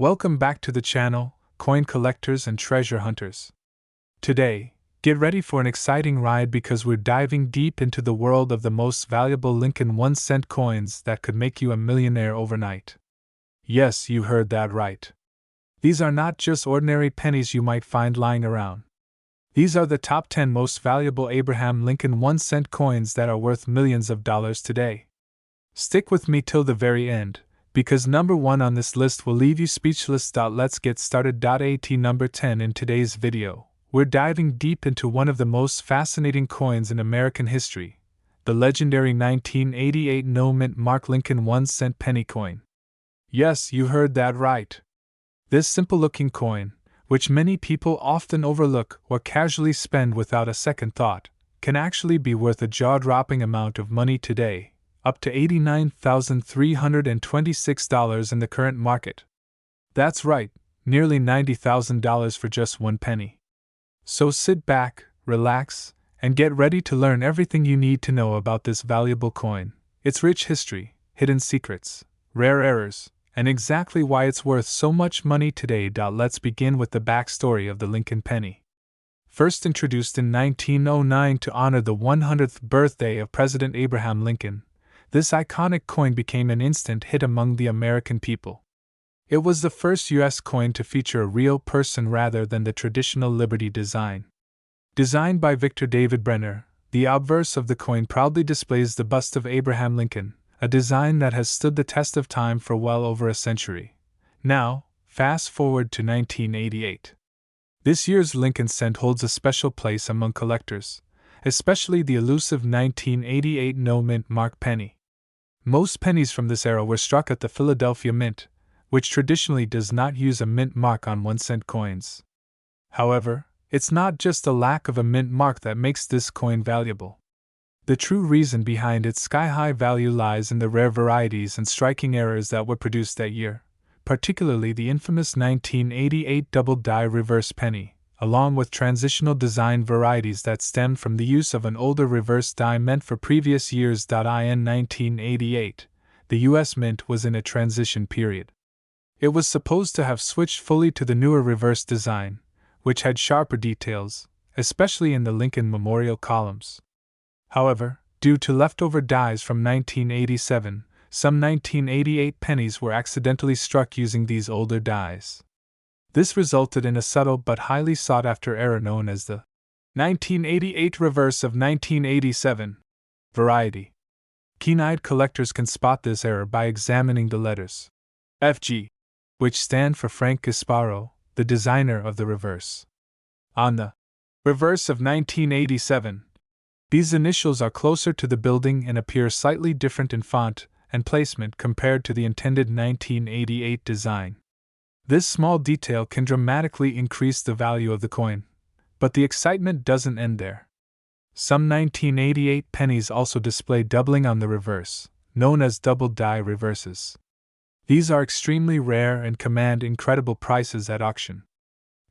Welcome back to the channel, coin collectors and treasure hunters. Today, get ready for an exciting ride because we're diving deep into the world of the most valuable Lincoln 1-cent coins that could make you a millionaire overnight. Yes, you heard that right. These are not just ordinary pennies you might find lying around. These are the top 10 most valuable Abraham Lincoln 1-cent coins that are worth millions of dollars today. Stick with me till the very end, because number 1 on this list will leave you speechless. Let's get started. At number 10 in today's video, we're diving deep into one of the most fascinating coins in American history, the legendary 1988 no-mint mark Lincoln 1-cent penny coin. Yes, you heard that right. This simple-looking coin, which many people often overlook or casually spend without a second thought, can actually be worth a jaw-dropping amount of money today, up to $89,326 in the current market. That's right, nearly $90,000 for just one penny. So sit back, relax, and get ready to learn everything you need to know about this valuable coin, its rich history, hidden secrets, rare errors, and exactly why it's worth so much money today. Let's begin with the backstory of the Lincoln penny. First introduced in 1909 to honor the 100th birthday of President Abraham Lincoln, this iconic coin became an instant hit among the American people. It was the first U.S. coin to feature a real person rather than the traditional Liberty design. Designed by Victor David Brenner, the obverse of the coin proudly displays the bust of Abraham Lincoln, a design that has stood the test of time for well over a century. Now, fast forward to 1988. This year's Lincoln cent holds a special place among collectors, especially the elusive 1988 no-mint mark penny. Most pennies from this era were struck at the Philadelphia Mint, which traditionally does not use a mint mark on 1-cent coins. However, it's not just the lack of a mint mark that makes this coin valuable. The true reason behind its sky-high value lies in the rare varieties and striking errors that were produced that year, particularly the infamous 1988 double-die reverse penny, along with transitional design varieties that stemmed from the use of an older reverse die meant for previous years. In 1988, the U.S. Mint was in a transition period. It was supposed to have switched fully to the newer reverse design, which had sharper details, especially in the Lincoln Memorial columns. However, due to leftover dies from 1987, some 1988 pennies were accidentally struck using these older dies. This resulted in a subtle but highly sought-after error known as the 1988 reverse of 1987 variety. Keen-eyed collectors can spot this error by examining the letters FG, which stand for Frank Gasparo, the designer of the reverse. On the reverse of 1987, these initials are closer to the building and appear slightly different in font and placement compared to the intended 1988 design. This small detail can dramatically increase the value of the coin, but the excitement doesn't end there. Some 1988 pennies also display doubling on the reverse, known as double-die reverses. These are extremely rare and command incredible prices at auction.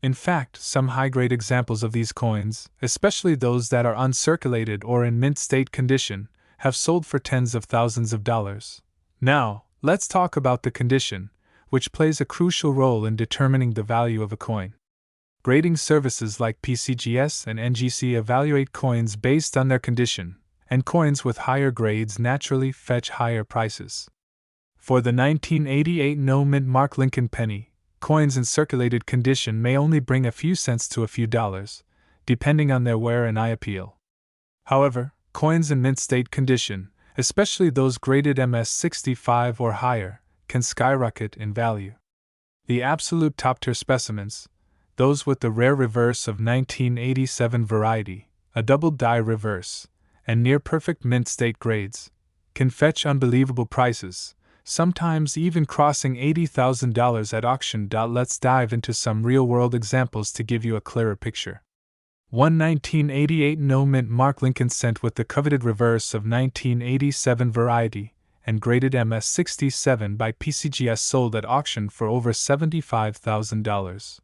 In fact, some high-grade examples of these coins, especially those that are uncirculated or in mint state condition, have sold for tens of thousands of dollars. Now, let's talk about the condition, which plays a crucial role in determining the value of a coin. Grading services like PCGS and NGC evaluate coins based on their condition, and coins with higher grades naturally fetch higher prices. For the 1988 no-mint mark Lincoln penny, coins in circulated condition may only bring a few cents to a few dollars, depending on their wear and eye appeal. However, coins in mint state condition, especially those graded MS65 or higher, can skyrocket in value. The absolute top-tier specimens, those with the rare reverse of 1987 variety, a double-die reverse, and near-perfect mint state grades, can fetch unbelievable prices, sometimes even crossing $80,000 at auction. Let's dive into some real-world examples to give you a clearer picture. One 1988 no-mint mark Lincoln cent with the coveted reverse of 1987 variety and graded MS67 by PCGS sold at auction for over $75,000.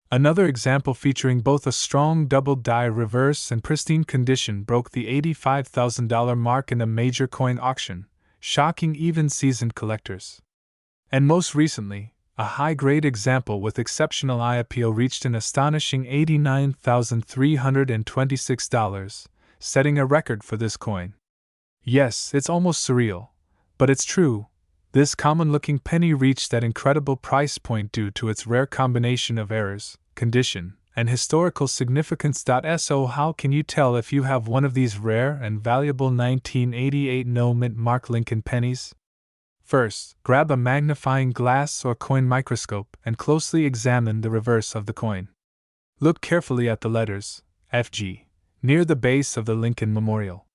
Another example featuring both a strong double-die reverse and pristine condition broke the $85,000 mark in a major coin auction, shocking even seasoned collectors. And most recently, A high-grade example with exceptional eye appeal reached an astonishing $89,326, setting a record for this coin. Yes, it's almost surreal, but it's true. This common-looking penny reached that incredible price point due to its rare combination of errors, condition, and historical significance. So how can you tell if you have one of these rare and valuable 1988 no-mint mark Lincoln pennies? First, grab a magnifying glass or coin microscope and closely examine the reverse of the coin. Look carefully at the letters FG near the base of the Lincoln Memorial.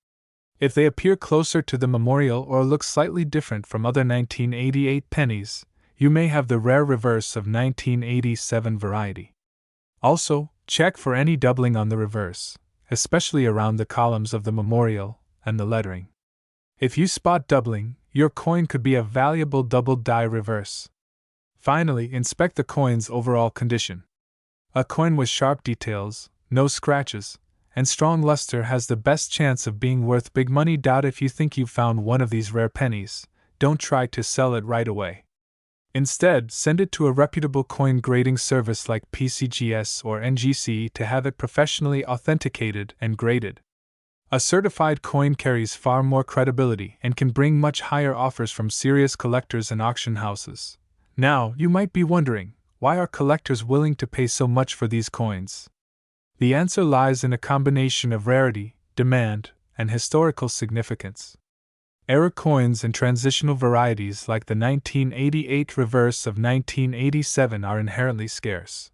If they appear closer to the memorial or look slightly different from other 1988 pennies, you may have the rare reverse of 1987 variety. Also, check for any doubling on the reverse, especially around the columns of the memorial and the lettering. If you spot doubling, your coin could be a valuable double die reverse. Finally, inspect the coin's overall condition. A coin with sharp details, no scratches, and strong luster has the best chance of being worth big money. If you think you've found one of these rare pennies, don't try to sell it right away. Instead, send it to a reputable coin grading service like PCGS or NGC to have it professionally authenticated and graded. A certified coin carries far more credibility and can bring much higher offers from serious collectors and auction houses. Now, you might be wondering, why are collectors willing to pay so much for these coins? The answer lies in a combination of rarity, demand, and historical significance. Error coins and transitional varieties like the 1988 reverse of 1987 are inherently scarce.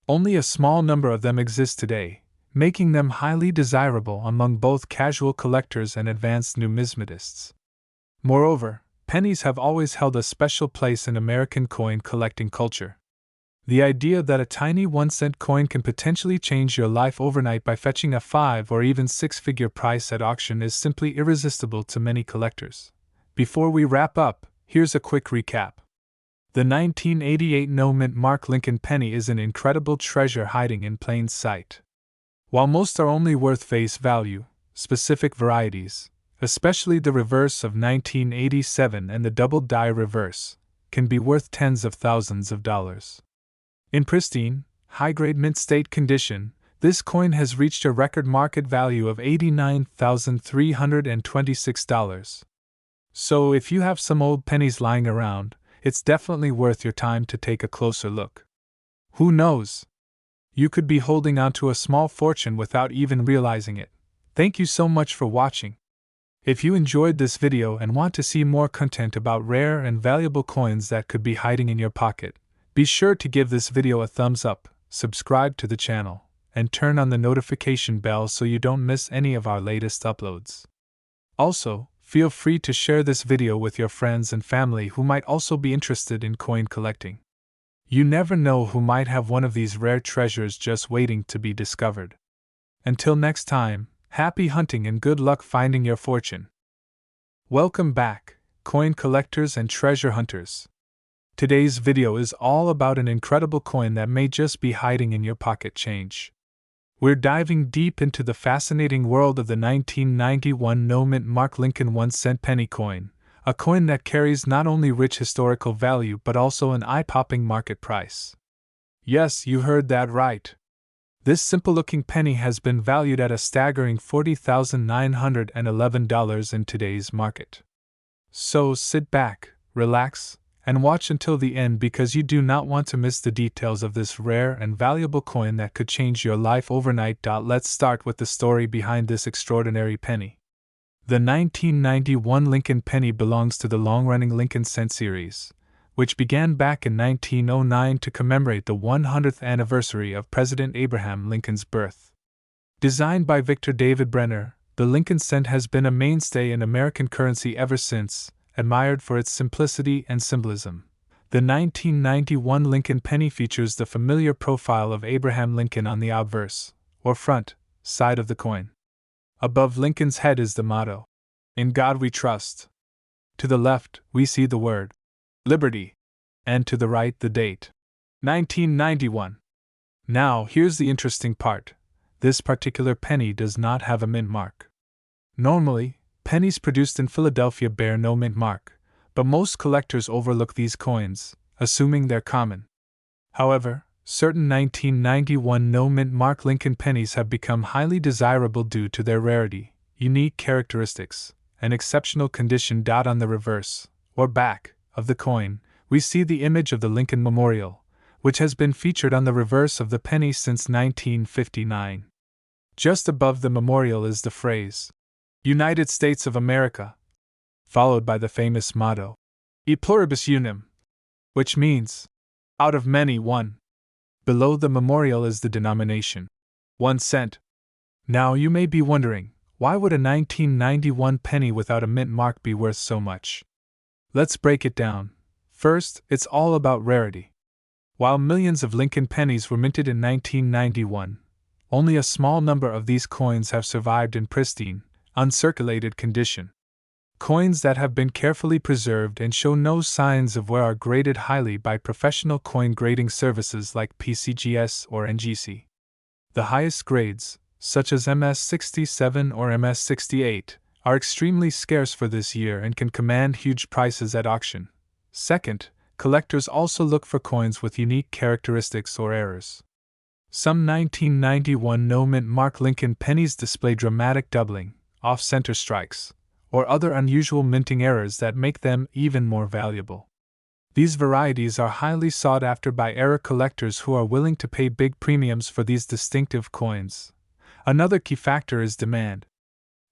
Only a small number of them exist today, making them highly desirable among both casual collectors and advanced numismatists. Moreover, pennies have always held a special place in American coin collecting culture. The idea that a tiny 1-cent coin can potentially change your life overnight by fetching a 5 or even 6-figure price at auction is simply irresistible to many collectors. Before we wrap up, here's a quick recap. The 1988 no-mint mark Lincoln penny is an incredible treasure hiding in plain sight. While most are only worth face value, specific varieties, especially the reverse of 1987 and the double die reverse, can be worth tens of thousands of dollars. In pristine, high-grade mint state condition, this coin has reached a record market value of $89,326. So if you have some old pennies lying around, it's definitely worth your time to take a closer look. Who knows? You could be holding onto a small fortune without even realizing it. Thank you so much for watching. If you enjoyed this video and want to see more content about rare and valuable coins that could be hiding in your pocket, be sure to give this video a thumbs up, subscribe to the channel, and turn on the notification bell so you don't miss any of our latest uploads. Also, feel free to share this video with your friends and family who might also be interested in coin collecting. You never know who might have one of these rare treasures just waiting to be discovered. Until next time, happy hunting and good luck finding your fortune. Welcome back, coin collectors and treasure hunters. Today's video is all about an incredible coin that may just be hiding in your pocket change. We're diving deep into the fascinating world of the 1991 no-mint mark Lincoln 1-cent penny coin, a coin that carries not only rich historical value but also an eye-popping market price. Yes, you heard that right. This simple-looking penny has been valued at a staggering $40,911 in today's market. So sit back, relax, and watch until the end because you do not want to miss the details of this rare and valuable coin that could change your life overnight. Let's start with the story behind this extraordinary penny. The 1991 Lincoln penny belongs to the long-running Lincoln cent series, which began back in 1909 to commemorate the 100th anniversary of President Abraham Lincoln's birth. Designed by Victor David Brenner, the Lincoln cent has been a mainstay in American currency ever since, admired for its simplicity and symbolism. The 1991 Lincoln penny features the familiar profile of Abraham Lincoln on the obverse, or front, side of the coin. Above Lincoln's head is the motto, "In God We Trust." To the left, we see the word, "Liberty," and to the right the date, 1991. Now, here's the interesting part. This particular penny does not have a mint mark. Normally, pennies produced in Philadelphia bear no mint mark, but most collectors overlook these coins, assuming they're common. However, certain 1991 no-mint mark Lincoln pennies have become highly desirable due to their rarity, unique characteristics, and exceptional condition. On the reverse, or back, of the coin, we see the image of the Lincoln Memorial, which has been featured on the reverse of the penny since 1959. Just above the memorial is the phrase, United States of America, followed by the famous motto, E pluribus unum, which means, out of many, one. Below the memorial is the denomination, 1 cent. Now you may be wondering, why would a 1991 penny without a mint mark be worth so much? Let's break it down. First, it's all about rarity. While millions of Lincoln pennies were minted in 1991, only a small number of these coins have survived in pristine, uncirculated condition. Coins that have been carefully preserved and show no signs of wear are graded highly by professional coin grading services like PCGS or NGC. The highest grades, such as MS67 or MS68, are extremely scarce for this year and can command huge prices at auction. Second, collectors also look for coins with unique characteristics or errors. Some 1991 no-mint mark Lincoln pennies display dramatic doubling, off-center strikes, or other unusual minting errors that make them even more valuable. These varieties are highly sought after by error collectors who are willing to pay big premiums for these distinctive coins. Another key factor is demand.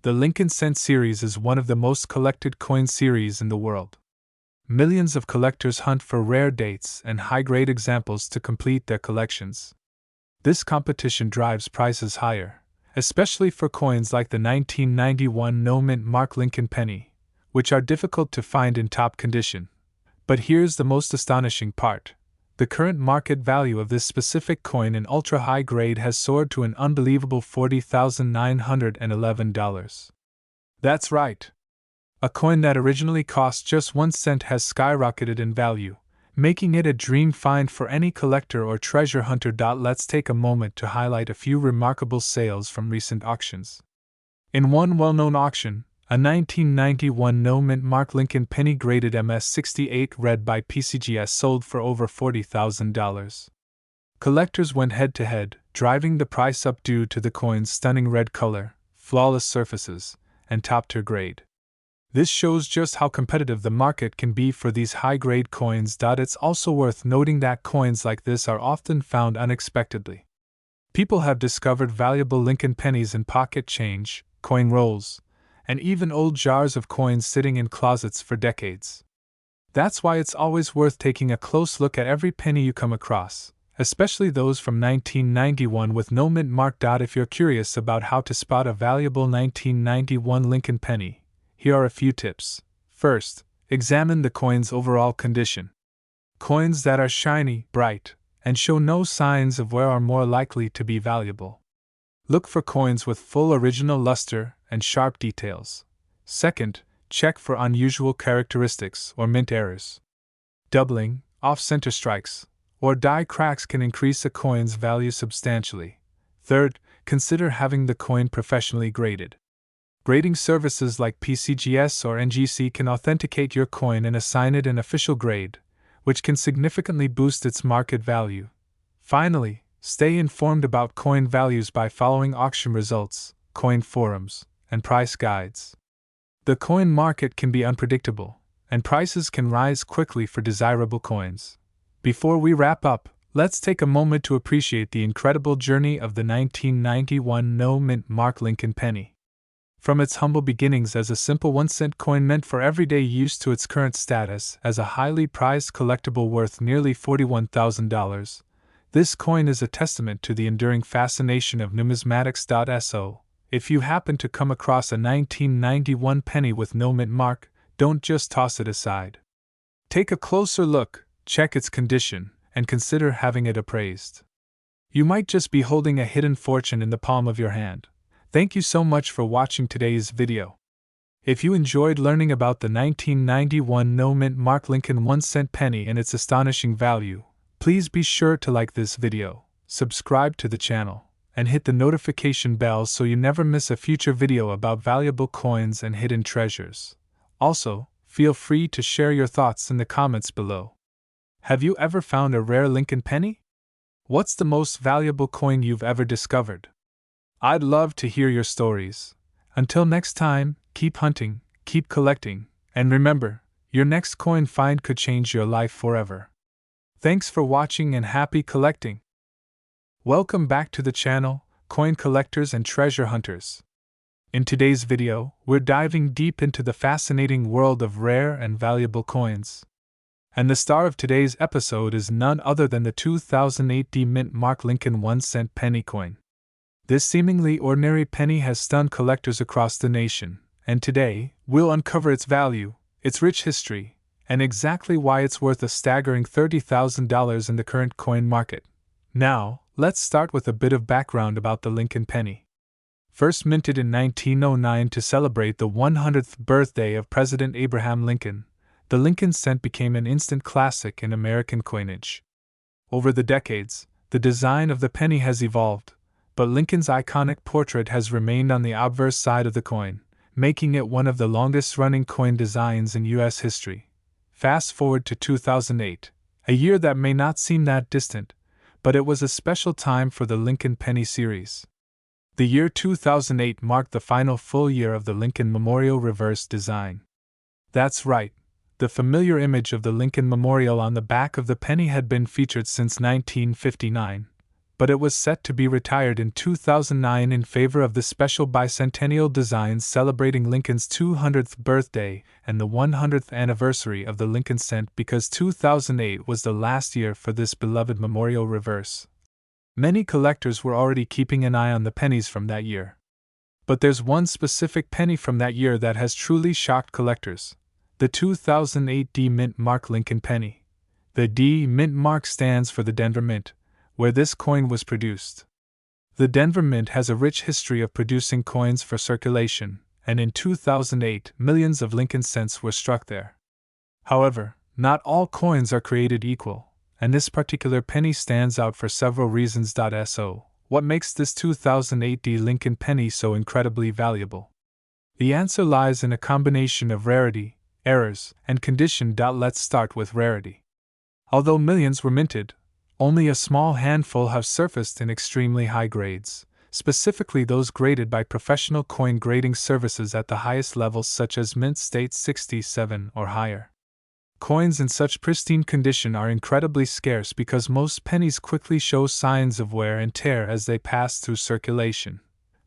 The Lincoln Cent series is one of the most collected coin series in the world. Millions of collectors hunt for rare dates and high-grade examples to complete their collections. This competition drives prices higher, especially for coins like the 1991 no-mint mark Lincoln penny, which are difficult to find in top condition. But here's the most astonishing part. The current market value of this specific coin in ultra-high grade has soared to an unbelievable $40,911. That's right. A coin that originally cost just 1 cent has skyrocketed in value, making it a dream find for any collector or treasure hunter. Let's take a moment to highlight a few remarkable sales from recent auctions. In one well-known auction, a 1991 no-mint mark Lincoln penny graded MS68 red by PCGS sold for over $40,000. Collectors went head-to-head, driving the price up due to the coin's stunning red color, flawless surfaces, and top-tier grade. This shows just how competitive the market can be for these high-grade coins. It's also worth noting that coins like this are often found unexpectedly. People have discovered valuable Lincoln pennies in pocket change, coin rolls, and even old jars of coins sitting in closets for decades. That's why it's always worth taking a close look at every penny you come across, especially those from 1991 with no mint mark. If you're curious about how to spot a valuable 1991 Lincoln penny, here are a few tips. First, examine the coin's overall condition. Coins that are shiny, bright, and show no signs of wear are more likely to be valuable. Look for coins with full original luster and sharp details. Second, check for unusual characteristics or mint errors. Doubling, off-center strikes, or die cracks can increase a coin's value substantially. Third, consider having the coin professionally graded. Grading services like PCGS or NGC can authenticate your coin and assign it an official grade, which can significantly boost its market value. Finally, stay informed about coin values by following auction results, coin forums, and price guides. The coin market can be unpredictable, and prices can rise quickly for desirable coins. Before we wrap up, let's take a moment to appreciate the incredible journey of the 1991 no-mint mark Lincoln penny. From its humble beginnings as a simple 1-cent coin meant for everyday use to its current status as a highly prized collectible worth nearly $41,000, this coin is a testament to the enduring fascination of numismatics. So, if you happen to come across a 1991 penny with no mint mark, don't just toss it aside. Take a closer look, check its condition, and consider having it appraised. You might just be holding a hidden fortune in the palm of your hand. Thank you so much for watching today's video. If you enjoyed learning about the 1991 no-mint mark Lincoln 1-cent penny and its astonishing value, please be sure to like this video, subscribe to the channel, and hit the notification bell so you never miss a future video about valuable coins and hidden treasures. Also, feel free to share your thoughts in the comments below. Have you ever found a rare Lincoln penny? What's the most valuable coin you've ever discovered? I'd love to hear your stories. Until next time, keep hunting, keep collecting, and remember, your next coin find could change your life forever. Thanks for watching and happy collecting. Welcome back to the channel, coin collectors and treasure hunters. In today's video, we're diving deep into the fascinating world of rare and valuable coins. And the star of today's episode is none other than the 2008 D-Mint Mark Lincoln 1-cent penny coin. This seemingly ordinary penny has stunned collectors across the nation, and today, we'll uncover its value, its rich history, and exactly why it's worth a staggering $30,000 in the current coin market. Now, let's start with a bit of background about the Lincoln penny. First minted in 1909 to celebrate the 100th birthday of President Abraham Lincoln, the Lincoln cent became an instant classic in American coinage. Over the decades, the design of the penny has evolved, but Lincoln's iconic portrait has remained on the obverse side of the coin, making it one of the longest-running coin designs in U.S. history. Fast forward to 2008, a year that may not seem that distant, but it was a special time for the Lincoln penny series. The year 2008 marked the final full year of the Lincoln Memorial reverse design. That's right. The familiar image of the Lincoln Memorial on the back of the penny had been featured since 1959, but it was set to be retired in 2009 in favor of the special bicentennial designs celebrating Lincoln's 200th birthday and the 100th anniversary of the Lincoln cent because 2008 was the last year for this beloved memorial reverse. Many collectors were already keeping an eye on the pennies from that year. But there's one specific penny from that year that has truly shocked collectors. The 2008 D-Mint Mark Lincoln penny. The D-Mint Mark stands for the Denver Mint, where this coin was produced. The Denver Mint has a rich history of producing coins for circulation, and in 2008, millions of Lincoln cents were struck there. However, not all coins are created equal, and this particular penny stands out for several reasons. So, what makes this 2008 D Lincoln penny so incredibly valuable? The answer lies in a combination of rarity, errors, and condition. Let's start with rarity. Although millions were minted, only a small handful have surfaced in extremely high grades, specifically those graded by professional coin grading services at the highest levels such as mint state 67 or higher. Coins in such pristine condition are incredibly scarce because most pennies quickly show signs of wear and tear as they pass through circulation.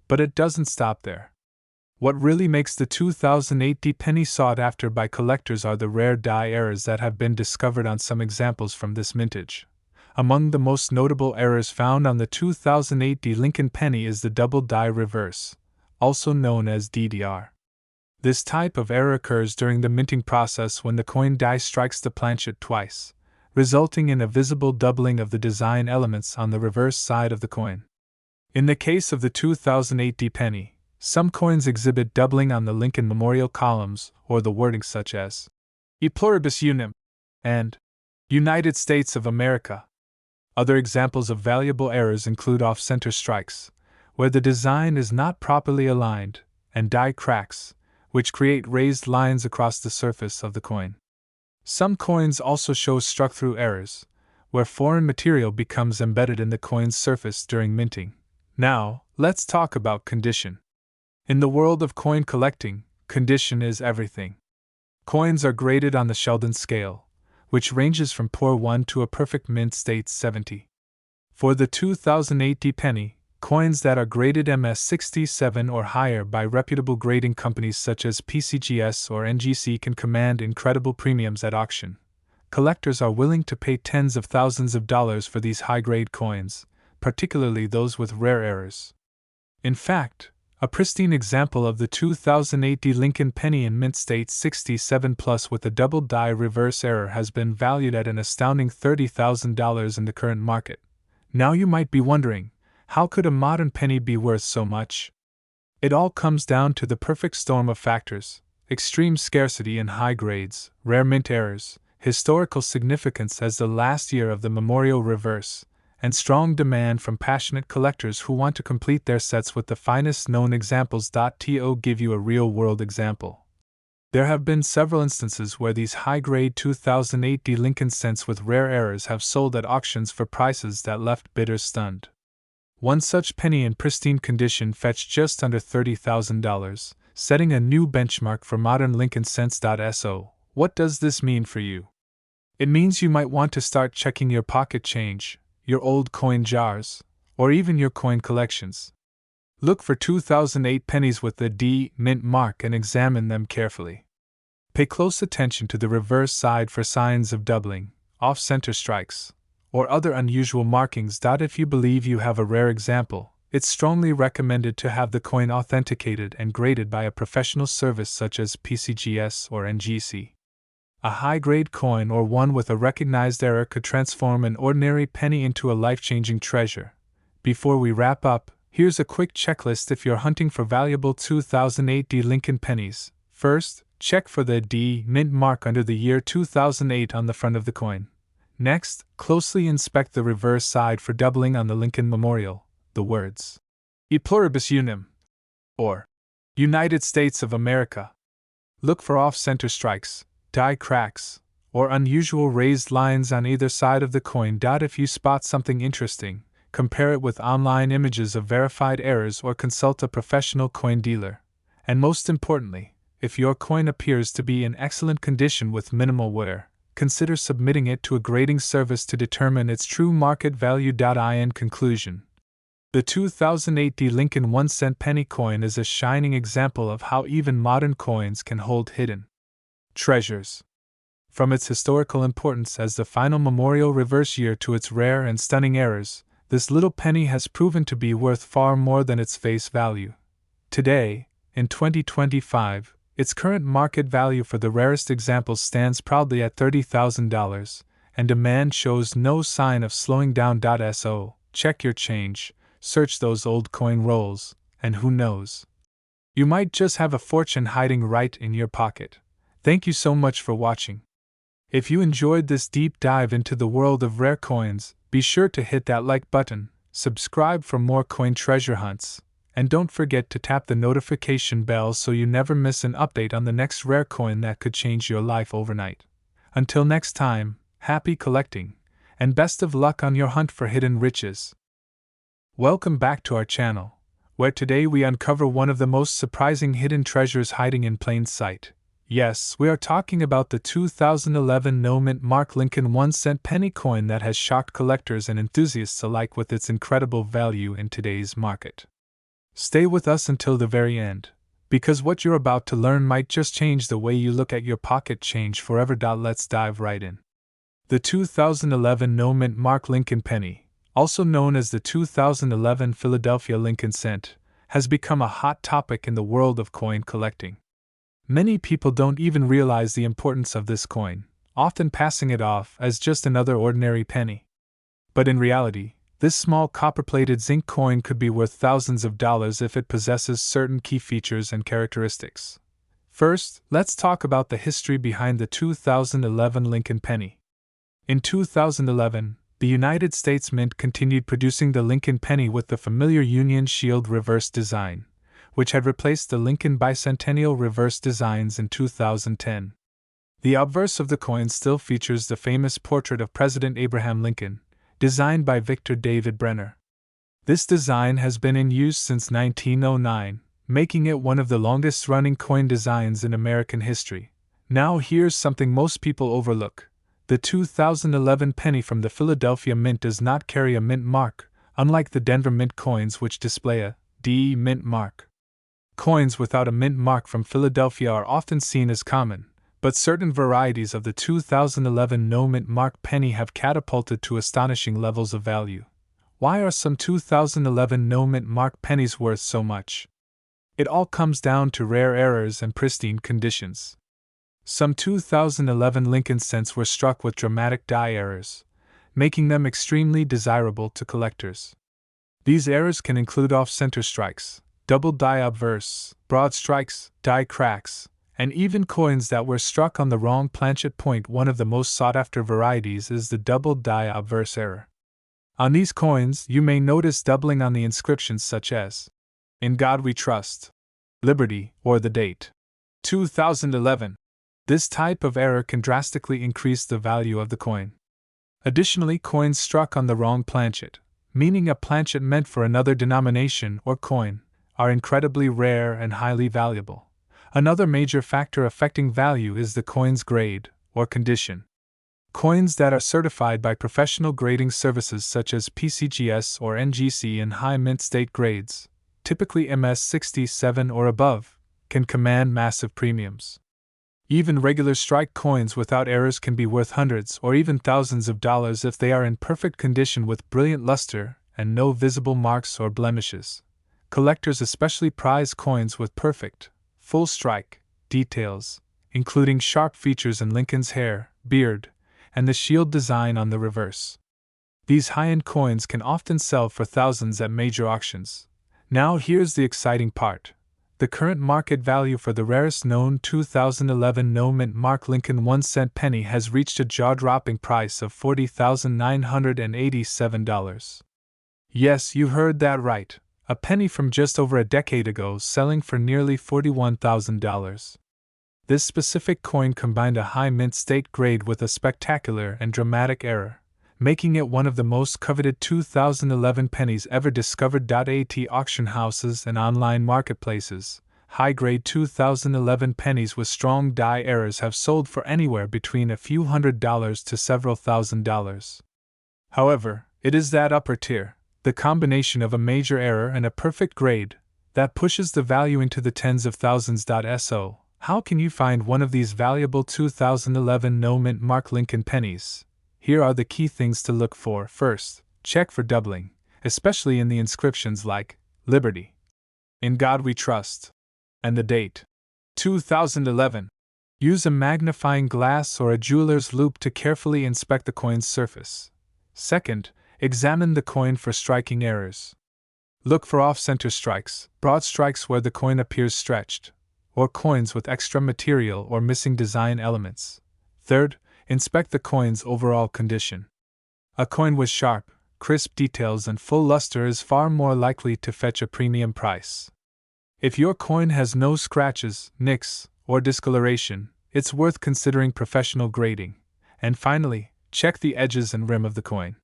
But it doesn't stop there. What really makes the 2008 D penny sought after by collectors are the rare die errors that have been discovered on some examples from this mintage. Among the most notable errors found on the 2008 D Lincoln penny is the double die reverse, also known as DDR. This type of error occurs during the minting process when the coin die strikes the planchet twice, resulting in a visible doubling of the design elements on the reverse side of the coin. In the case of the 2008 D penny, some coins exhibit doubling on the Lincoln Memorial columns or the wording such as E pluribus unum and United States of America. Other examples of valuable errors include off-center strikes, where the design is not properly aligned, and die cracks, which create raised lines across the surface of the coin. Some coins also show struck-through errors, where foreign material becomes embedded in the coin's surface during minting. Now, let's talk about condition. In the world of coin collecting, condition is everything. Coins are graded on the Sheldon scale, which ranges from poor 1 to a perfect mint state 70. For the 2008 D penny, coins that are graded MS 67 or higher by reputable grading companies such as PCGS or NGC can command incredible premiums at auction. Collectors are willing to pay tens of thousands of dollars for these high-grade coins, particularly those with rare errors. In fact, a pristine example of the 2008 D Lincoln penny in mint state 67 plus with a double die reverse error has been valued at an astounding $30,000 in the current market. Now you might be wondering, how could a modern penny be worth so much? It all comes down to the perfect storm of factors: extreme scarcity in high grades, rare mint errors, historical significance as the last year of the memorial reverse, and strong demand from passionate collectors who want to complete their sets with the finest known examples. To give you a real-world example. There have been several instances where these high-grade 2008 delinquent cents with rare errors have sold at auctions for prices that left bidders stunned. One such penny in pristine condition fetched just under $30,000, setting a new benchmark for modern Lincoln cents. So, what does this mean for you? It means you might want to start checking your pocket change, your old coin jars, or even your coin collections. Look for 2008 pennies with the D mint mark and examine them carefully. Pay close attention to the reverse side for signs of doubling, off-center strikes, or other unusual markings. If you believe you have a rare example, it's strongly recommended to have the coin authenticated and graded by a professional service such as PCGS or NGC. A high-grade coin or one with a recognized error could transform an ordinary penny into a life-changing treasure. Before we wrap up, here's a quick checklist if you're hunting for valuable 2008 delinquent pennies. First, check for the D mint mark under the year 2008 on the front of the coin. Next, closely inspect the reverse side for doubling on the Lincoln Memorial, the words E pluribus unum, or United States of America. Look for off-center strikes, die cracks, or unusual raised lines on either side of the coin. If you spot something interesting, compare it with online images of verified errors or consult a professional coin dealer. And most importantly, if your coin appears to be in excellent condition with minimal wear, consider submitting it to a grading service to determine its true market value. In conclusion, the 2008 delinquent 1-cent penny coin is a shining example of how even modern coins can hold hidden treasures. From its historical importance as the final memorial reverse year to its rare and stunning errors, this little penny has proven to be worth far more than its face value. Today, in 2025, its current market value for the rarest examples stands proudly at $30,000, and demand shows no sign of slowing down. So, check your change, search those old coin rolls, and who knows? You might just have a fortune hiding right in your pocket. Thank you so much for watching. If you enjoyed this deep dive into the world of rare coins, be sure to hit that like button, subscribe for more coin treasure hunts, and don't forget to tap the notification bell so you never miss an update on the next rare coin that could change your life overnight. Until next time, happy collecting, and best of luck on your hunt for hidden riches. Welcome back to our channel, where today we uncover one of the most surprising hidden treasures hiding in plain sight. Yes, we are talking about the 2011 no mint mark Lincoln 1-cent penny coin that has shocked collectors and enthusiasts alike with its incredible value in today's market. Stay with us until the very end, because what you're about to learn might just change the way you look at your pocket change forever. Let's dive right in. The 2011 no mint mark Lincoln penny, also known as the 2011 Philadelphia Lincoln cent, has become a hot topic in the world of coin collecting. Many people don't even realize the importance of this coin, often passing it off as just another ordinary penny. But in reality, this small copper-plated zinc coin could be worth thousands of dollars if it possesses certain key features and characteristics. First, let's talk about the history behind the 2011 Lincoln penny. In 2011, the United States Mint continued producing the Lincoln penny with the familiar Union Shield reverse design, which had replaced the Lincoln bicentennial reverse designs in 2010. The obverse of the coin still features the famous portrait of President Abraham Lincoln, designed by Victor David Brenner. This design has been in use since 1909, making it one of the longest-running coin designs in American history. Now here's something most people overlook. The 2011 penny from the Philadelphia Mint does not carry a mint mark, unlike the Denver Mint coins which display a D mint mark. Coins without a mint mark from Philadelphia are often seen as common, but certain varieties of the 2011 no mint mark penny have catapulted to astonishing levels of value. Why are some 2011 no mint mark pennies worth so much? It all comes down to rare errors and pristine conditions. Some 2011 Lincoln cents were struck with dramatic die errors, making them extremely desirable to collectors. These errors can include off-center strikes, double die obverse, broad strikes, die cracks, and even coins that were struck on the wrong planchet point. One of the most sought-after varieties is the double die obverse error. On these coins, you may notice doubling on the inscriptions such as, "In God We Trust," "Liberty," or the date. 2011. This type of error can drastically increase the value of the coin. Additionally, coins struck on the wrong planchet, meaning a planchet meant for another denomination or coin, are incredibly rare and highly valuable. Another major factor affecting value is the coin's grade or condition. Coins that are certified by professional grading services such as PCGS or NGC in high mint state grades, typically MS67 or above, can command massive premiums. Even regular strike coins without errors can be worth hundreds or even thousands of dollars if they are in perfect condition with brilliant luster and no visible marks or blemishes. Collectors especially prize coins with perfect, full strike details, including sharp features in Lincoln's hair, beard, and the shield design on the reverse. These high-end coins can often sell for thousands at major auctions. Now here's the exciting part. The current market value for the rarest known 2011 no-mint Mark Lincoln 1-cent penny has reached a jaw-dropping price of $40,987. Yes, you heard that right. A penny from just over a decade ago selling for nearly $41,000. This specific coin combined a high mint state grade with a spectacular and dramatic error, making it one of the most coveted 2011 pennies ever discovered. At auction houses and online marketplaces, high-grade 2011 pennies with strong die errors have sold for anywhere between a few $100s to several $1,000s. However, it is that upper tier, the combination of a major error and a perfect grade, that pushes the value into the tens of thousands. So, how can you find one of these valuable 2011 no-mint Mark Lincoln pennies? Here are the key things to look for. First, check for doubling, especially in the inscriptions like Liberty, In God We Trust, and the date 2011. Use a magnifying glass or a jeweler's loupe to carefully inspect the coin's surface. Second, examine the coin for striking errors. Look for off-center strikes, broad strikes where the coin appears stretched, or coins with extra material or missing design elements. Third, inspect the coin's overall condition. A coin with sharp, crisp details and full luster is far more likely to fetch a premium price. If your coin has no scratches, nicks, or discoloration, it's worth considering professional grading. And finally, check the edges and rim of the coin.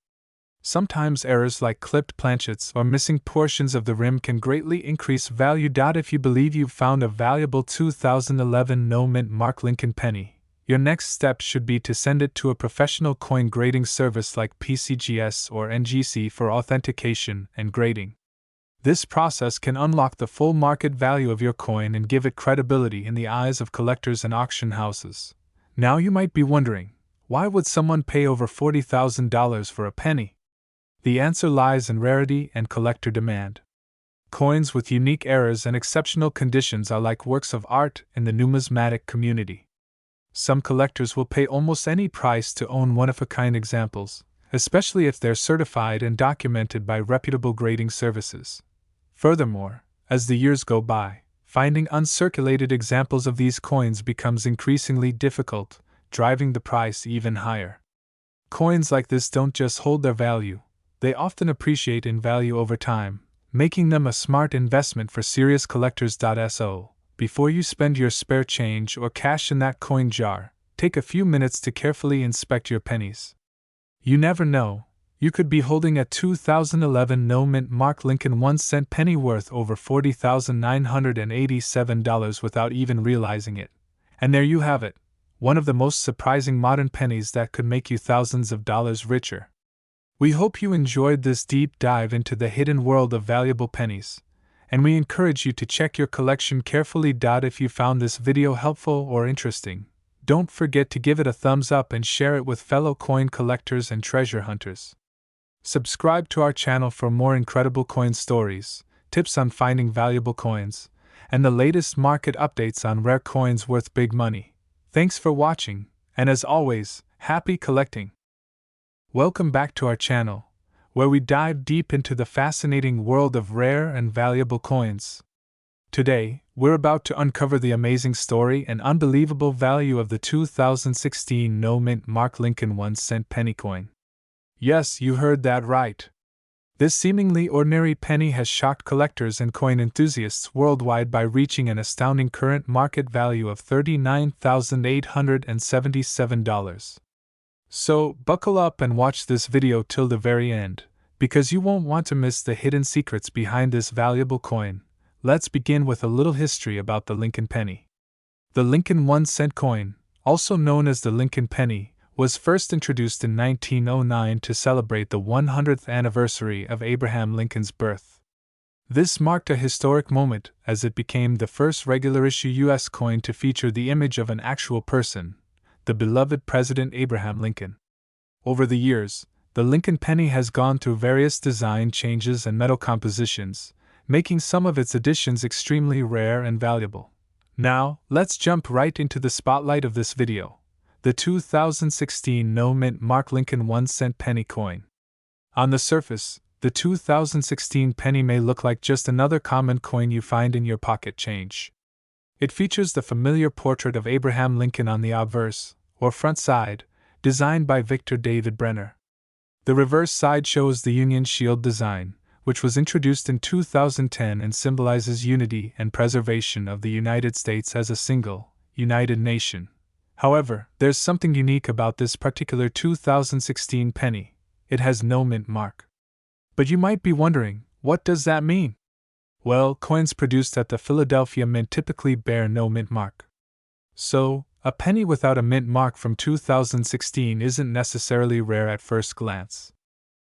Sometimes errors like clipped planchets or missing portions of the rim can greatly increase value. If you believe you've found a valuable 2011 no-mint Mark Lincoln penny, your next step should be to send it to a professional coin grading service like PCGS or NGC for authentication and grading. This process can unlock the full market value of your coin and give it credibility in the eyes of collectors and auction houses. Now you might be wondering, why would someone pay over $40,000 for a penny? The answer lies in rarity and collector demand. Coins with unique errors and exceptional conditions are like works of art in the numismatic community. Some collectors will pay almost any price to own one-of-a-kind examples, especially if they're certified and documented by reputable grading services. Furthermore, as the years go by, finding uncirculated examples of these coins becomes increasingly difficult, driving the price even higher. Coins like this don't just hold their value, they often appreciate in value over time, making them a smart investment for serious collectors. So, before you spend your spare change or cash in that coin jar, take a few minutes to carefully inspect your pennies. You never know, you could be holding a 2011 no-mint Mark Lincoln 1-cent penny worth over $40,987 without even realizing it. And there you have it, one of the most surprising modern pennies that could make you thousands of dollars richer. We hope you enjoyed this deep dive into the hidden world of valuable pennies, and we encourage you to check your collection carefully. If you found this video helpful or interesting, don't forget to give it a thumbs up and share it with fellow coin collectors and treasure hunters. Subscribe to our channel for more incredible coin stories, tips on finding valuable coins, and the latest market updates on rare coins worth big money. Thanks for watching, and as always, happy collecting! Welcome back to our channel, where we dive deep into the fascinating world of rare and valuable coins. Today, we're about to uncover the amazing story and unbelievable value of the 2016 no-mint Mark Lincoln 1-cent penny coin. Yes, you heard that right. This seemingly ordinary penny has shocked collectors and coin enthusiasts worldwide by reaching an astounding current market value of $39,877. So, buckle up and watch this video till the very end, because you won't want to miss the hidden secrets behind this valuable coin. Let's begin with a little history about the Lincoln penny. The Lincoln 1-cent coin, also known as the Lincoln penny, was first introduced in 1909 to celebrate the 100th anniversary of Abraham Lincoln's birth. This marked a historic moment as it became the first regular-issue U.S. coin to feature the image of an actual person, the beloved President Abraham Lincoln. Over the years, the Lincoln penny has gone through various design changes and metal compositions, making some of its editions extremely rare and valuable. Now, let's jump right into the spotlight of this video. The 2016 no-mint mark Lincoln 1-cent penny coin. On the surface, the 2016 penny may look like just another common coin you find in your pocket change. It features the familiar portrait of Abraham Lincoln on the obverse, or front side, designed by Victor David Brenner. The reverse side shows the Union Shield design, which was introduced in 2010 and symbolizes unity and preservation of the United States as a single, united nation. However, there's something unique about this particular 2016 penny. It has no mint mark. But you might be wondering, what does that mean? Well, coins produced at the Philadelphia Mint typically bear no mint mark. So, a penny without a mint mark from 2016 isn't necessarily rare at first glance.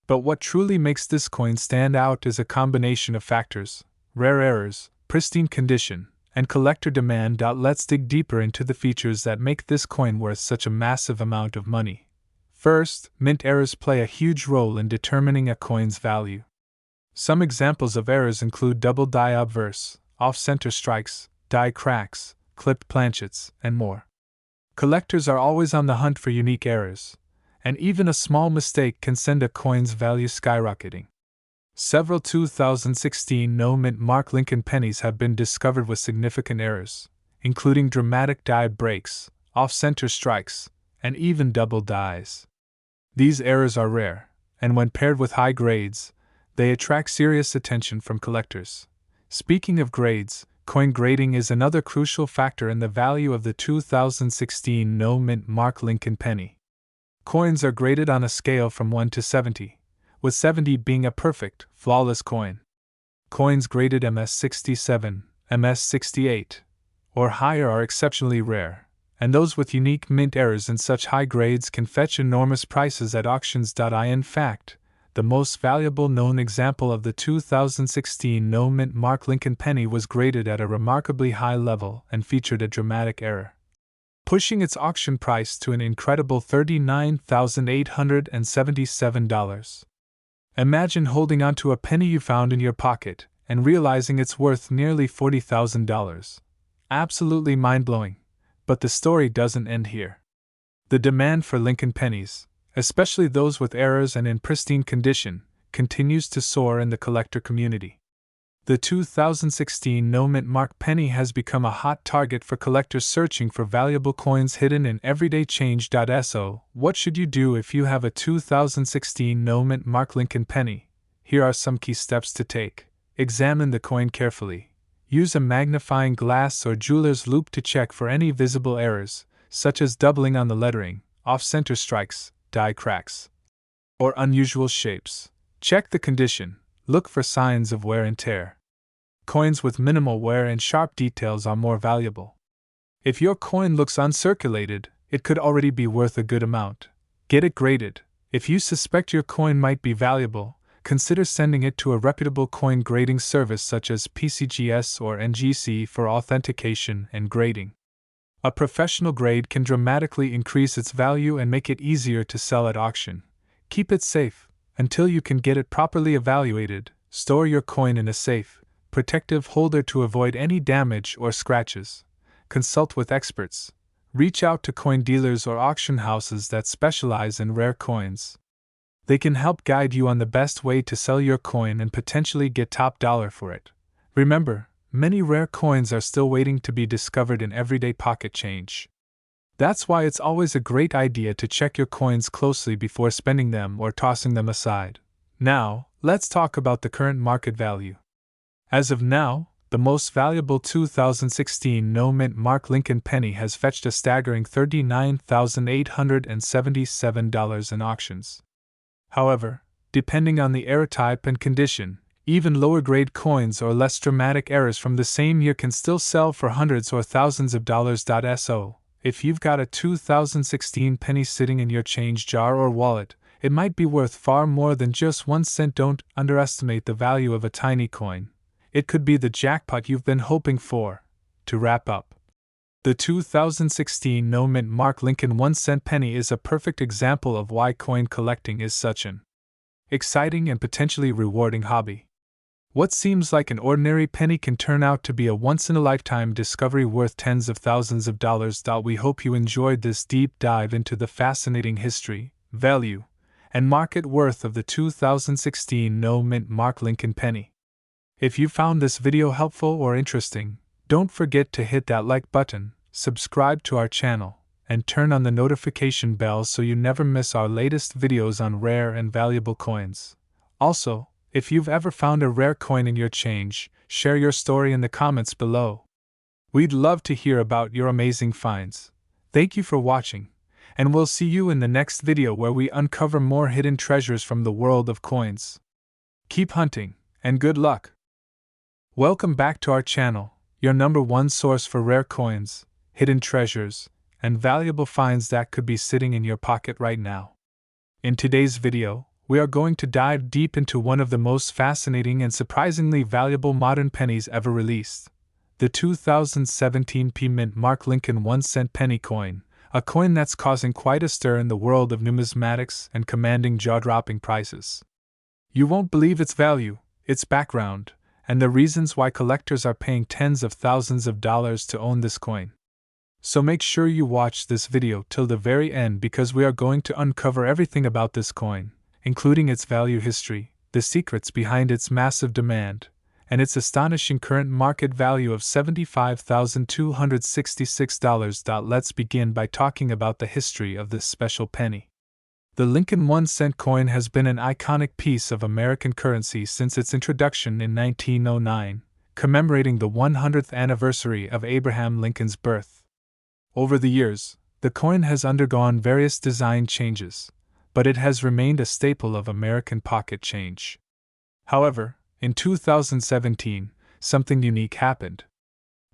But what truly makes this coin stand out is a combination of factors: rare errors, pristine condition, and collector demand. Let's dig deeper into the features that make this coin worth such a massive amount of money. First, mint errors play a huge role in determining a coin's value. Some examples of errors include double die obverse, off-center strikes, die cracks, clipped planchets, and more. Collectors are always on the hunt for unique errors, and even a small mistake can send a coin's value skyrocketing. Several 2016 no-mint mark Lincoln pennies have been discovered with significant errors, including dramatic die breaks, off-center strikes, and even double dies. These errors are rare, and when paired with high grades, they attract serious attention from collectors. Speaking of grades, coin grading is another crucial factor in the value of the 2016 no-mint mark Lincoln penny. Coins are graded on a scale from 1 to 70. With 70 being a perfect, flawless coin. Coins graded MS67, MS68, or higher are exceptionally rare, and those with unique mint errors in such high grades can fetch enormous prices at auctions. In fact, the most valuable known example of the 2016 no-mint mark Lincoln penny was graded at a remarkably high level and featured a dramatic error, pushing its auction price to an incredible $39,877. Imagine holding onto a penny you found in your pocket and realizing it's worth nearly $40,000. Absolutely mind-blowing. But the story doesn't end here. The demand for Lincoln pennies, especially those with errors and in pristine condition, continues to soar in the collector community. The 2016 no-mint mark penny has become a hot target for collectors searching for valuable coins hidden in everyday change. So, what should you do if you have a 2016 no-mint mark Lincoln penny? Here are some key steps to take. Examine the coin carefully. Use a magnifying glass or jeweler's loupe to check for any visible errors, such as doubling on the lettering, off-center strikes, die cracks, or unusual shapes. Check the condition. Look for signs of wear and tear. Coins with minimal wear and sharp details are more valuable. If your coin looks uncirculated, it could already be worth a good amount. Get it graded. If you suspect your coin might be valuable, consider sending it to a reputable coin grading service such as PCGS or NGC for authentication and grading. A professional grade can dramatically increase its value and make it easier to sell at auction. Keep it safe. Until you can get it properly evaluated, store your coin in a safe, protective holder to avoid any damage or scratches. Consult with experts. Reach out to coin dealers or auction houses that specialize in rare coins. They can help guide you on the best way to sell your coin and potentially get top dollar for it. Remember, many rare coins are still waiting to be discovered in everyday pocket change. That's why it's always a great idea to check your coins closely before spending them or tossing them aside. Now, let's talk about the current market value. As of now, the most valuable 2016 no-mint mark Lincoln penny has fetched a staggering $39,877 in auctions. However, depending on the error type and condition, even lower-grade coins or less dramatic errors from the same year can still sell for hundreds or thousands of dollars. So, if you've got a 2016 penny sitting in your change jar or wallet, it might be worth far more than just 1 cent. Don't underestimate the value of a tiny coin. It could be the jackpot you've been hoping for. To wrap up, the 2016 no-mint mark Lincoln 1-cent penny is a perfect example of why coin collecting is such an exciting and potentially rewarding hobby. What seems like an ordinary penny can turn out to be a once-in-a-lifetime discovery worth tens of thousands of dollars. We hope you enjoyed this deep dive into the fascinating history, value, and market worth of the 2016 no-mint mark Lincoln penny. If you found this video helpful or interesting, don't forget to hit that like button, subscribe to our channel, and turn on the notification bell so you never miss our latest videos on rare and valuable coins. Also, if you've ever found a rare coin in your change, share your story in the comments below. We'd love to hear about your amazing finds. Thank you for watching, and we'll see you in the next video where we uncover more hidden treasures from the world of coins. Keep hunting, and good luck! Welcome back to our channel, your #1 source for rare coins, hidden treasures, and valuable finds that could be sitting in your pocket right now. In today's video, we are going to dive deep into one of the most fascinating and surprisingly valuable modern pennies ever released, the 2017 Mint mark Lincoln 1-cent penny coin, a coin that's causing quite a stir in the world of numismatics and commanding jaw-dropping prices. You won't believe its value, its background, and the reasons why collectors are paying tens of thousands of dollars to own this coin. So make sure you watch this video till the very end because we are going to uncover everything about this coin, including its value history, the secrets behind its massive demand, and its astonishing current market value of $75,266. Let's begin by talking about the history of this special penny. The Lincoln 1-cent coin has been an iconic piece of American currency since its introduction in 1909, commemorating the 100th anniversary of Abraham Lincoln's birth. Over the years, the coin has undergone various design changes, but it has remained a staple of American pocket change. However, in 2017, something unique happened.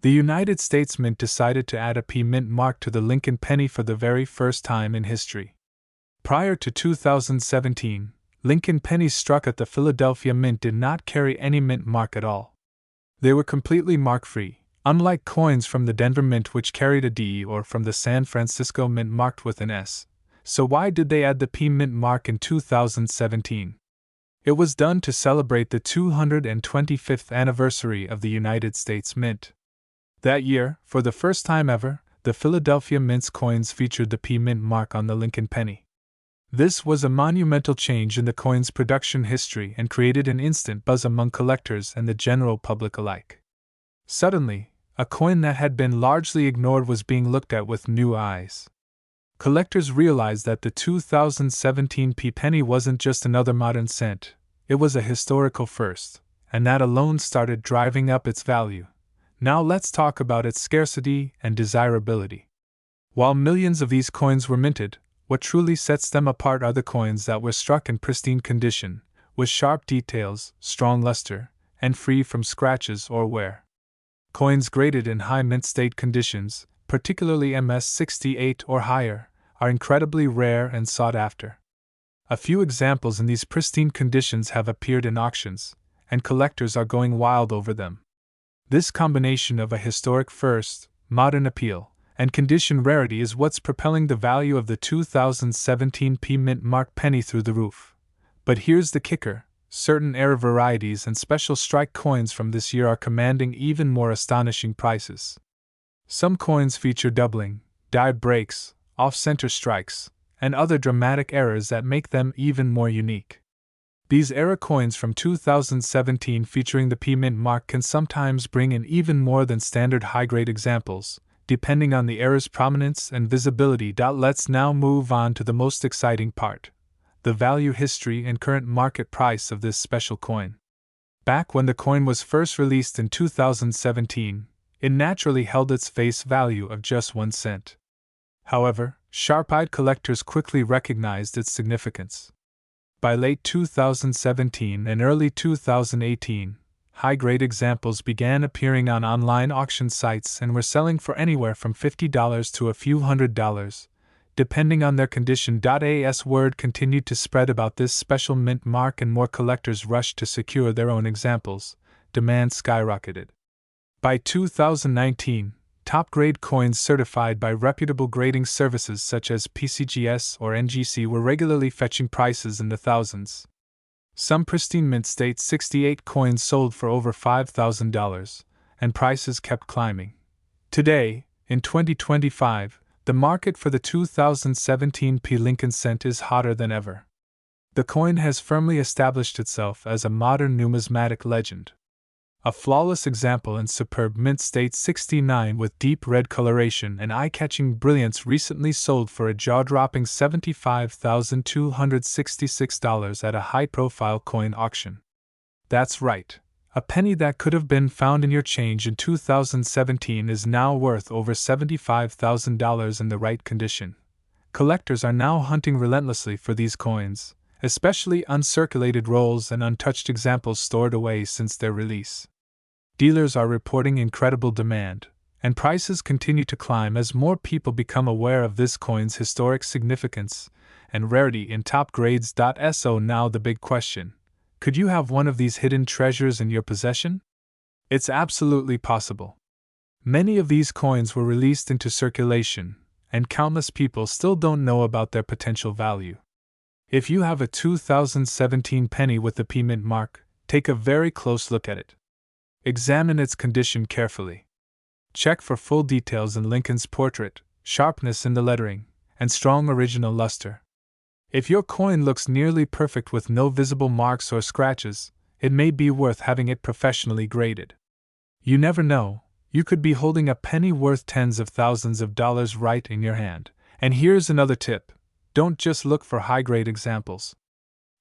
The United States Mint decided to add a Mint mark to the Lincoln penny for the very first time in history. Prior to 2017, Lincoln pennies struck at the Philadelphia Mint did not carry any mint mark at all. They were completely mark-free, unlike coins from the Denver Mint which carried a D or from the San Francisco Mint marked with an S. So why did they add the Mint mark in 2017? It was done to celebrate the 225th anniversary of the United States Mint. That year, for the first time ever, the Philadelphia Mint's coins featured the Mint mark on the Lincoln penny. This was a monumental change in the coin's production history and created an instant buzz among collectors and the general public alike. Suddenly, a coin that had been largely ignored was being looked at with new eyes. Collectors realized that the 2017 penny wasn't just another modern cent, it was a historical first, and that alone started driving up its value. Now let's talk about its scarcity and desirability. While millions of these coins were minted, what truly sets them apart are the coins that were struck in pristine condition, with sharp details, strong luster, and free from scratches or wear. Coins graded in high mint state conditions, particularly MS68 or higher, are incredibly rare and sought after. A few examples in these pristine conditions have appeared in auctions, and collectors are going wild over them. This combination of a historic first, modern appeal, and condition rarity is what's propelling the value of the 2017 Mint mark penny through the roof. But here's the kicker: certain error varieties and special strike coins from this year are commanding even more astonishing prices. Some coins feature doubling, die breaks, off-center strikes, and other dramatic errors that make them even more unique. These error coins from 2017 featuring the Mint mark can sometimes bring in even more than standard high-grade examples, depending on the error's prominence and visibility. Let's now move on to the most exciting part: the value, history, and current market price of this special coin. Back when the coin was first released in 2017, it naturally held its face value of just 1 cent. However, sharp-eyed collectors quickly recognized its significance. By late 2017 and early 2018, high-grade examples began appearing on online auction sites and were selling for anywhere from $50 to a few $100s, depending on their condition. As word continued to spread about this special mint mark and more collectors rushed to secure their own examples, demand skyrocketed. By 2019, top-grade coins certified by reputable grading services such as PCGS or NGC were regularly fetching prices in the thousands. Some pristine mint state 68 coins sold for over $5,000, and prices kept climbing. Today, in 2025, the market for the 2017 P Lincoln cent is hotter than ever. The coin has firmly established itself as a modern numismatic legend. A flawless example in superb mint state 69 with deep red coloration and eye-catching brilliance recently sold for a jaw-dropping $75,266 at a high-profile coin auction. That's right. A penny that could have been found in your change in 2017 is now worth over $75,000 in the right condition. Collectors are now hunting relentlessly for these coins, especially uncirculated rolls and untouched examples stored away since their release. Dealers are reporting incredible demand, and prices continue to climb as more people become aware of this coin's historic significance and rarity in top grades. So now the big question: could you have one of these hidden treasures in your possession? It's absolutely possible. Many of these coins were released into circulation, and countless people still don't know about their potential value. If you have a 2017 penny with the P Mint mark, take a very close look at it. Examine its condition carefully. Check for full details in Lincoln's portrait, sharpness in the lettering, and strong original luster. If your coin looks nearly perfect with no visible marks or scratches, it may be worth having it professionally graded. You never know, you could be holding a penny worth tens of thousands of dollars right in your hand. And here's another tip: don't just look for high-grade examples.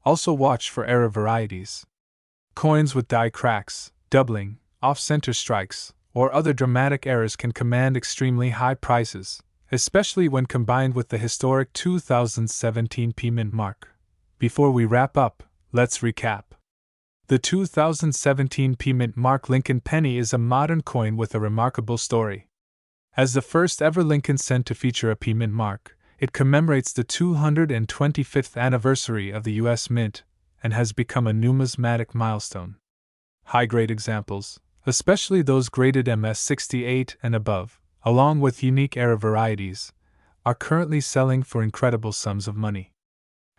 Also watch for error varieties. Coins with die cracks, doubling, off-center strikes, or other dramatic errors can command extremely high prices, especially when combined with the historic 2017 P Mint mark. Before we wrap up, let's recap. The 2017 P Mint mark Lincoln penny is a modern coin with a remarkable story. As the first ever Lincoln cent to feature a P Mint mark, it commemorates the 225th anniversary of the U.S. Mint and has become a numismatic milestone. High-grade examples, especially those graded MS68 and above, along with unique error varieties, are currently selling for incredible sums of money.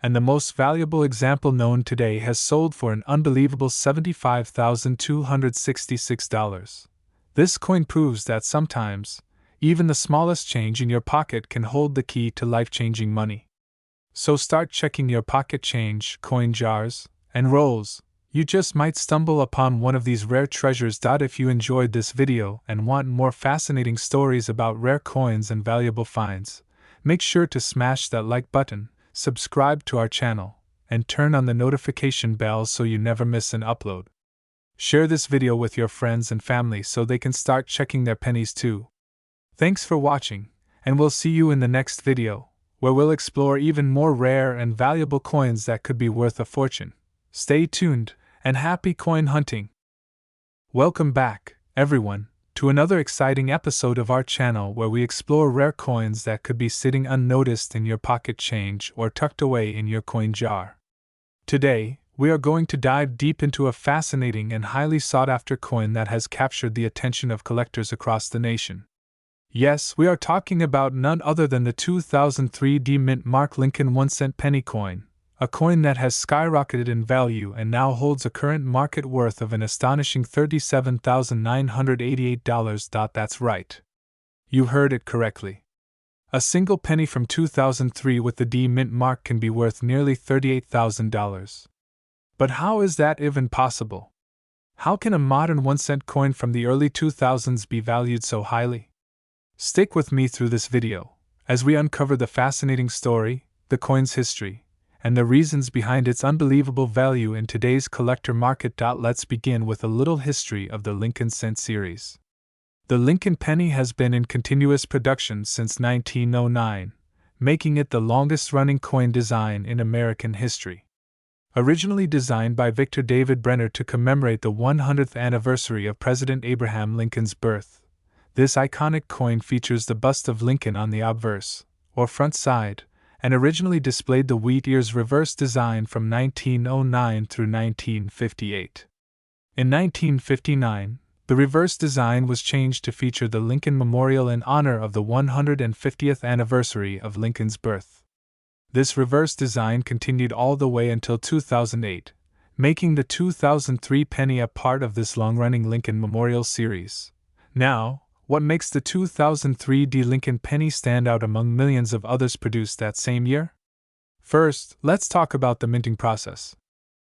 And the most valuable example known today has sold for an unbelievable $75,266. This coin proves that sometimes, even the smallest change in your pocket can hold the key to life-changing money. So start checking your pocket change, coin jars, and rolls. You just might stumble upon one of these rare treasures. If you enjoyed this video and want more fascinating stories about rare coins and valuable finds, make sure to smash that like button, subscribe to our channel, and turn on the notification bell so you never miss an upload. Share this video with your friends and family so they can start checking their pennies too. Thanks for watching, and we'll see you in the next video, where we'll explore even more rare and valuable coins that could be worth a fortune. Stay tuned, and happy coin hunting! Welcome back, everyone, to another exciting episode of our channel where we explore rare coins that could be sitting unnoticed in your pocket change or tucked away in your coin jar. Today, we are going to dive deep into a fascinating and highly sought-after coin that has captured the attention of collectors across the nation. Yes, we are talking about none other than the 2003 D Mint mark Lincoln 1-cent penny coin, a coin that has skyrocketed in value and now holds a current market worth of an astonishing $37,988. That's right. You heard it correctly. A single penny from 2003 with the D Mint mark can be worth nearly $38,000. But how is that even possible? How can a modern 1-cent coin from the early 2000s be valued so highly? Stick with me through this video, as we uncover the fascinating story, the coin's history, and the reasons behind its unbelievable value in today's collector market. Let's begin with a little history of the Lincoln Cent series. The Lincoln penny has been in continuous production since 1909, making it the longest-running coin design in American history. Originally designed by Victor David Brenner to commemorate the 100th anniversary of President Abraham Lincoln's birth, this iconic coin features the bust of Lincoln on the obverse, or front side, and originally displayed the wheat ears reverse design from 1909 through 1958. In 1959, the reverse design was changed to feature the Lincoln Memorial in honor of the 150th anniversary of Lincoln's birth. This reverse design continued all the way until 2008, making the 2003 penny a part of this long-running Lincoln Memorial series. Now, what makes the 2003 Lincoln penny stand out among millions of others produced that same year? First, let's talk about the minting process.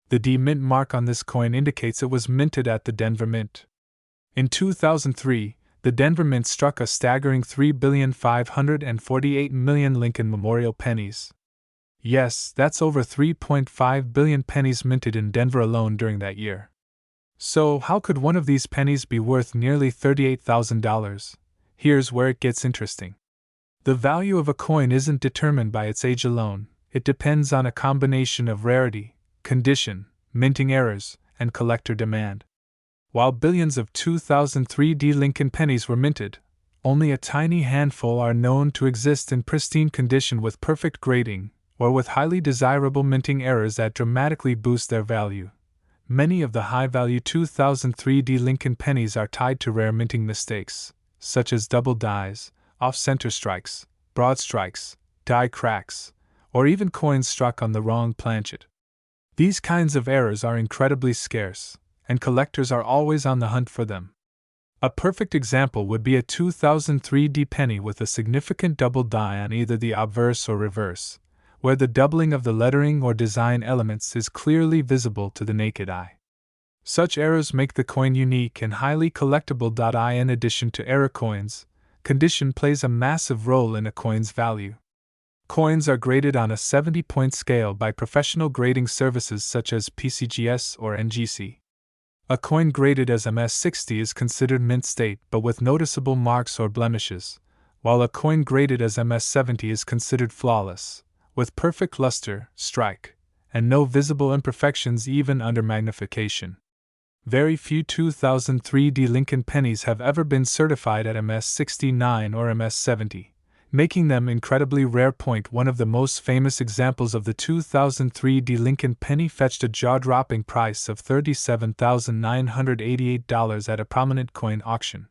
The D mint mark on this coin indicates it was minted at the Denver Mint. In 2003, the Denver Mint struck a staggering 3,548,000,000 Lincoln Memorial pennies. Yes, that's over 3.5 billion pennies minted in Denver alone during that year. So, how could one of these pennies be worth nearly $38,000? Here's where it gets interesting. The value of a coin isn't determined by its age alone, it depends on a combination of rarity, condition, minting errors, and collector demand. While billions of 2003 Lincoln pennies were minted, only a tiny handful are known to exist in pristine condition with perfect grading, or with highly desirable minting errors that dramatically boost their value. Many of the high-value 2003 Lincoln pennies are tied to rare minting mistakes, such as double dies, off-center strikes, broad strikes, die cracks, or even coins struck on the wrong planchet. These kinds of errors are incredibly scarce, and collectors are always on the hunt for them. A perfect example would be a 2003 penny with a significant double die on either the obverse or reverse, where the doubling of the lettering or design elements is clearly visible to the naked eye. Such errors make the coin unique and highly collectible. In addition to error coins, condition plays a massive role in a coin's value. Coins are graded on a 70-point scale by professional grading services such as PCGS or NGC. A coin graded as MS60 is considered mint state but with noticeable marks or blemishes, while a coin graded as MS70 is considered flawless, with perfect luster, strike, and no visible imperfections even under magnification. Very few 2003 Lincoln pennies have ever been certified at MS69 or MS70, making them incredibly rare. One of the most famous examples of the 2003 Lincoln penny fetched a jaw-dropping price of $37,988 at a prominent coin auction.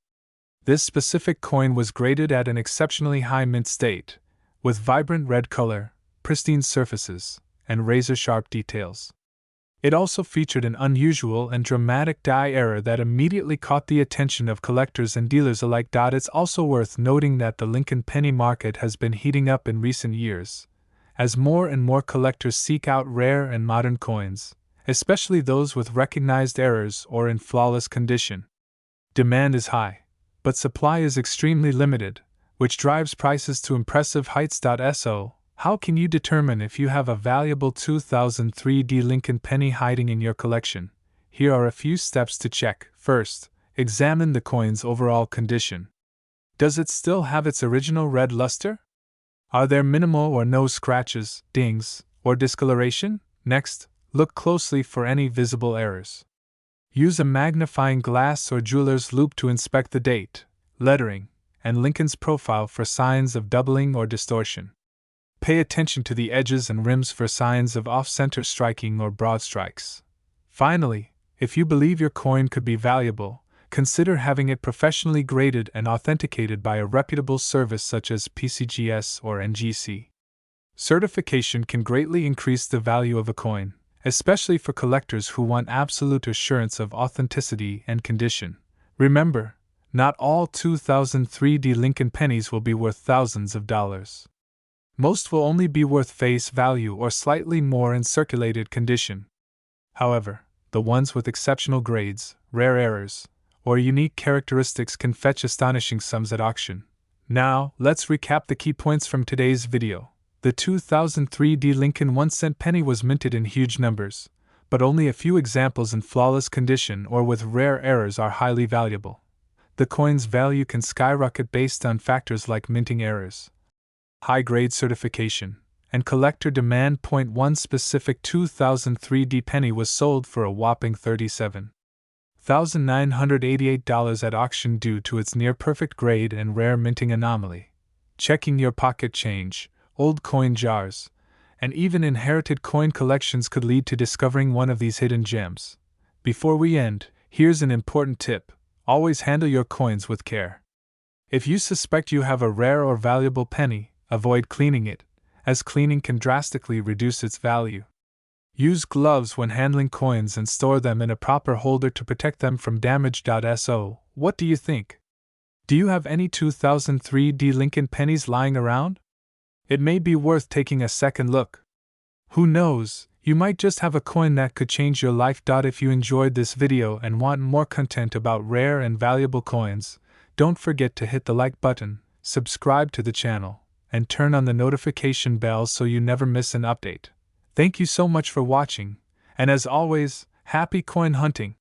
This specific coin was graded at an exceptionally high mint state, with vibrant red color, pristine surfaces, and razor-sharp details. It also featured an unusual and dramatic die error that immediately caught the attention of collectors and dealers alike. It's also worth noting that the Lincoln penny market has been heating up in recent years, as more and more collectors seek out rare and modern coins, especially those with recognized errors or in flawless condition. Demand is high, but supply is extremely limited, which drives prices to impressive heights. So, how can you determine if you have a valuable 2003 Lincoln penny hiding in your collection? Here are a few steps to check. First, examine the coin's overall condition. Does it still have its original red luster? Are there minimal or no scratches, dings, or discoloration? Next, look closely for any visible errors. Use a magnifying glass or jeweler's loupe to inspect the date, lettering, and Lincoln's profile for signs of doubling or distortion. Pay attention to the edges and rims for signs of off-center striking or broad strikes. Finally, if you believe your coin could be valuable, consider having it professionally graded and authenticated by a reputable service such as PCGS or NGC. Certification can greatly increase the value of a coin, especially for collectors who want absolute assurance of authenticity and condition. Remember, not all 2003 Lincoln pennies will be worth thousands of dollars. Most will only be worth face value or slightly more in circulated condition. However, the ones with exceptional grades, rare errors, or unique characteristics can fetch astonishing sums at auction. Now, let's recap the key points from today's video. The 2003 Lincoln 1-cent penny was minted in huge numbers, but only a few examples in flawless condition or with rare errors are highly valuable. The coin's value can skyrocket based on factors like minting errors, high-grade certification, and collector demand. One specific 2003 penny was sold for a whopping $37,988 at auction due to its near-perfect grade and rare minting anomaly. Checking your pocket change, old coin jars, and even inherited coin collections could lead to discovering one of these hidden gems. Before we end, here's an important tip: always handle your coins with care. If you suspect you have a rare or valuable penny, avoid cleaning it, as cleaning can drastically reduce its value. Use gloves when handling coins and store them in a proper holder to protect them from damage. So, what do you think? Do you have any 2003 Lincoln pennies lying around? It may be worth taking a second look. Who knows, you might just have a coin that could change your life. If you enjoyed this video and want more content about rare and valuable coins, don't forget to hit the like button, subscribe to the channel, and turn on the notification bell so you never miss an update. Thank you so much for watching, and as always, happy coin hunting!